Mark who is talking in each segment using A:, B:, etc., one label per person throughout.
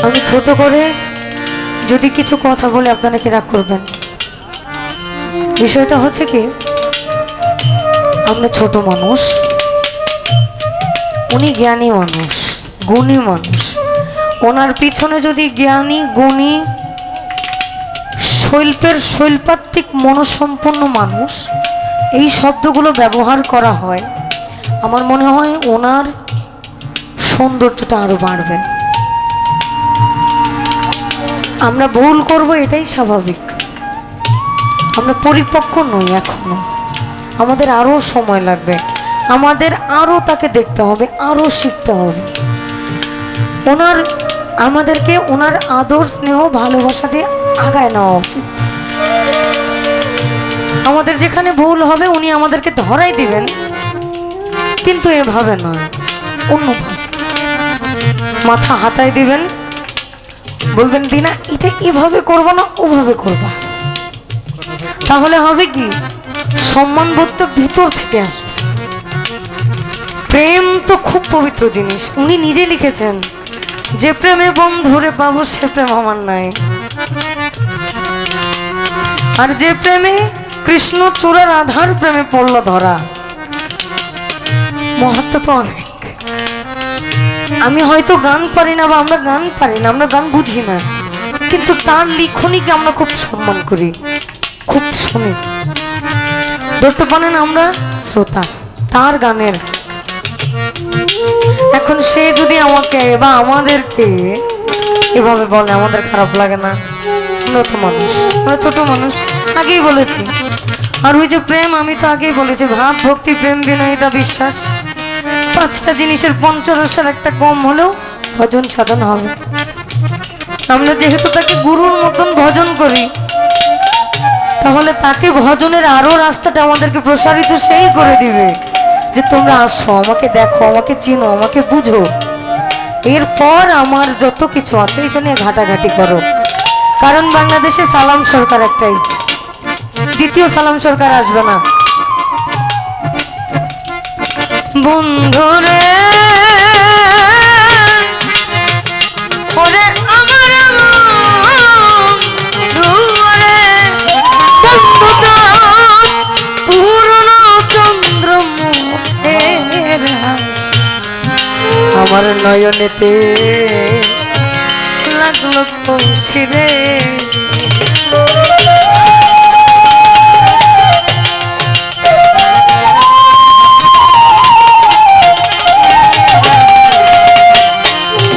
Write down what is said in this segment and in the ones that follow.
A: আমি ছোট করে যদি কিছু কথা বলে আপনারা কি রাগ করবেন? বিষয়টা হচ্ছে কি, আমরা ছোট মানুষ, উনি জ্ঞানী মানুষ, গুণী মানুষ। ওনার পিছনে যদি জ্ঞানী গুণী শৈল্পাত্মিক মনসম্পন্ন মানুষ এই শব্দগুলো ব্যবহার করা হয়, আমার মনে হয় ওনার সৌন্দর্যটা আরো বাড়বে। আমরা ভুল করব, এটাই স্বাভাবিক। আমরা পরিপক্ক নই এখনো, আমাদের আরো সময় লাগবে, আমাদের আরো তাকে দেখতে হবে, আরো শিখতে হবে। আমাদেরকে ওনার আদর স্নেহ ভালোবাসা দিয়ে আগায় নেওয়া উচিত। আমাদের যেখানে ভুল হবে উনি আমাদেরকে ধরাই দিবেন, কিন্তু এভাবে নয়, অন্যভাবে মাথা হাতায় দিবেন, বলবেন দিনা এটা এভাবে করবো না, ওভাবে করবা। তাহলে হবে কি, সম্মানবোধ তো ভিতর থেকে আসবে। প্রেম তো খুব পবিত্র জিনিস। উনি নিজে লিখেছেন, যে প্রেমে বন্ধুরে পাবো সে প্রেম আমার নাই। আর যে প্রেমে কৃষ্ণ চূড়া রাধার প্রেমে পড়ল ধরা, মহত্ব তো অনেক। আমি হয়তো গান পারি না, বা আমরা গান পারি না, আমরা গান বুঝি না, কিন্তু তার লিখনীকে আমরা খুব সম্মান করি, খুব শুনি। ধরতে পারেন আমরা শ্রোতা তার গানের। এখন সে যদি আমাকে বা আমাদেরকে এভাবে বলে, আমাদের খারাপ লাগে না? আমরা তো মানুষ, আমরা ছোট মানুষ, আগেই বলেছি। আর ওই যে প্রেম, আমি তো আগেই বলেছি, ভাব ভক্তি প্রেম বিনয়িতা বিশ্বাস, পাঁচটা জিনিসের পঞ্চরসের একটা কম হলেও ভজন সাধন হবে। আমরা যেহেতু তাকে গুরুর মতন ভজন করি, তাহলে তাকে ভজনের আরো রাস্তাটা আমাদেরকে প্রসারিত সেই করে দিবে, যে তোমরা আসো, আমাকে দেখো, আমাকে চিনো, আমাকে বুঝো। এরপর আমার যত কিছু আছে এখানে ঘাটাঘাটি করো। কারণ বাংলাদেশে সালাম সরকার একটাই, দ্বিতীয় সালাম সরকার আসবে না। বন্ধুরে ওরে আমার বন্ধুরে, বন্ধুটা পূর্ণ চন্দ্রমুখের হাসি আমার নয়নেতে লাগলো কৌশিরে।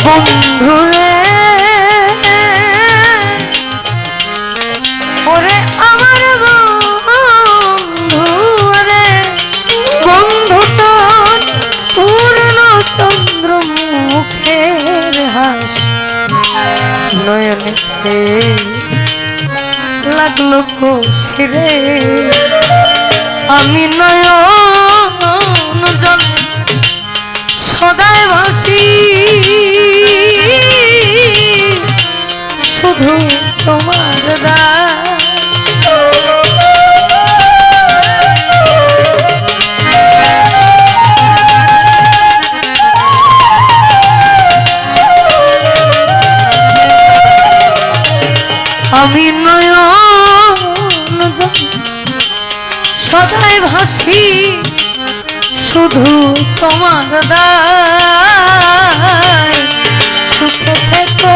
A: বন্ধুরে ওরে আমার বন্ধুরে, বন্ধু তোর পূর্ণ চন্দ্রমুখের হাসি নয়নেতে লাগলো কৌশিরে। আমি নয়ন জল সদায় ভাসি, শুধু তোমার আমি নয়ন সদাই ভাসি, শুধু তোমার দায়। সুখে থেকো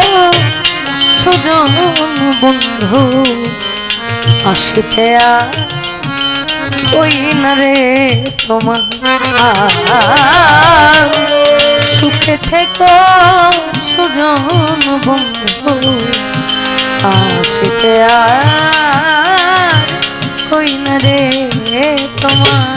A: সুজন বন্ধু, আসিতে ওই না রে তোমার। সুখে থেকো সুজন বন্ধু, আসিতে ওই না রে তোমার।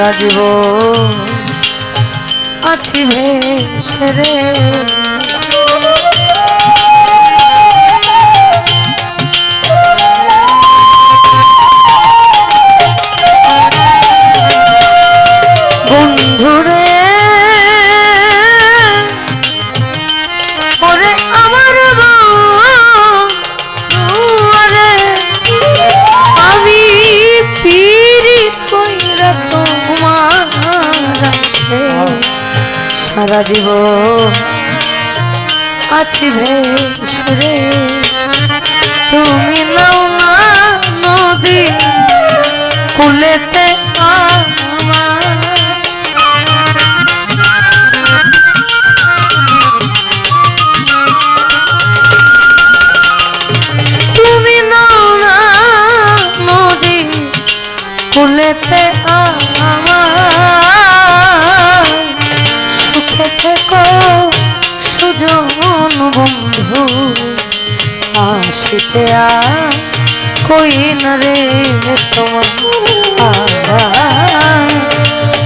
A: সারা জীবন আছি ভেসে রে। বন্ধুরে ওরে আমার বন্ধুরে আমি পীড়িত কইরা তোমার সারা জীবন আছি ভেসে রে। তুমি নাও না নদী কুলেতে আমার, তুমি নাও না নদী কুলেতে আমার, সুখে থেকো সুজন বন্ধু আসিতে কই না রে তোমার।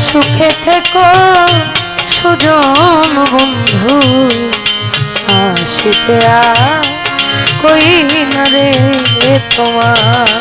A: সুখে থেকো সুজন বন্ধু আসিতে কই না রে তোমার।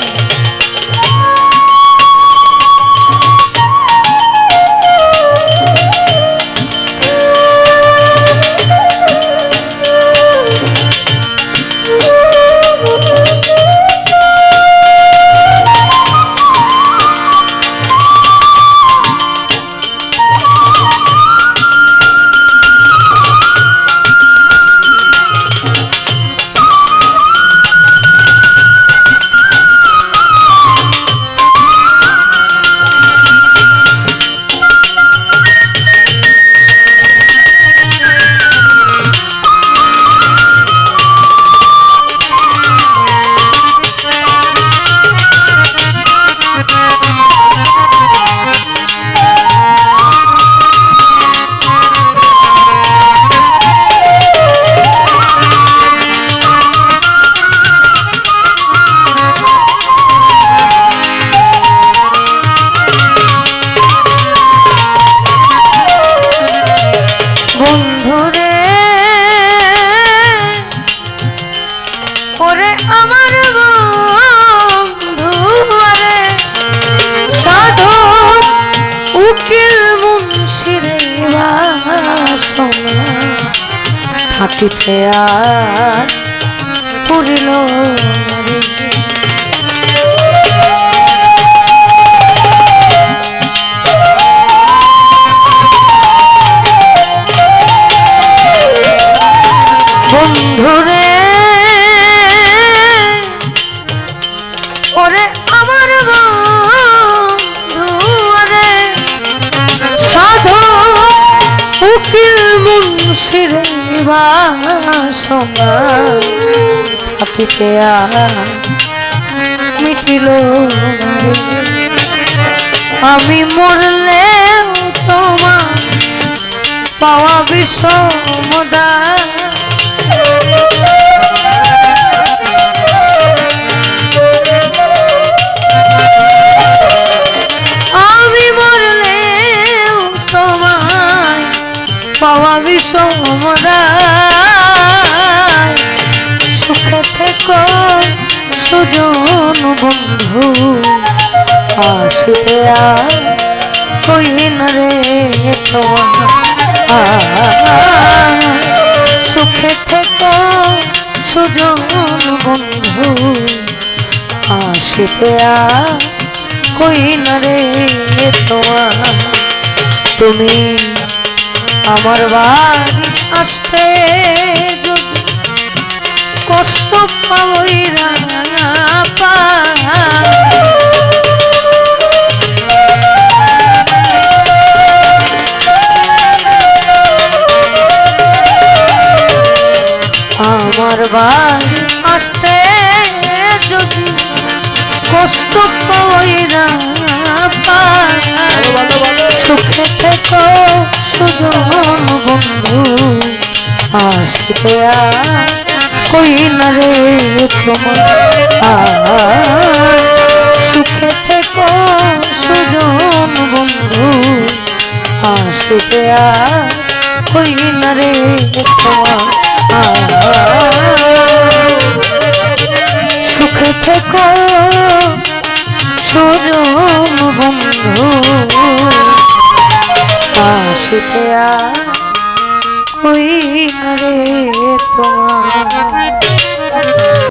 A: থাকিতে আর পুরিল বন্ধুরে ওরে আমার বন্ধু রে সাধু উকিল মুন্সিরে বাসনা থাকিতে মিটিল আমি মরলে তোমার পাওয়া বিষমদা আমি মরলে তোমায় পাওয়া বিষমদা সুখে থেকো সুজন বন্ধু আসিতে কই না রে তোমার সুখে থেকো সুজন বন্ধু আসিতে কই না রে তোমার। তুমি আমার বাড়ি আসতে যদি কষ্ট পাবই না পা আমার বাড়ি আসতে যদি কষ্ট পাবই না পা সুখে থেকো সুজন বন্ধু আসিতে কই না রে তোমার সুখে থেকো সুজন বন্ধু আসিতে আর ওই না রে তোমার সুখে থেকো সুজন বন্ধু আসিতে আর ওই না রে তোমার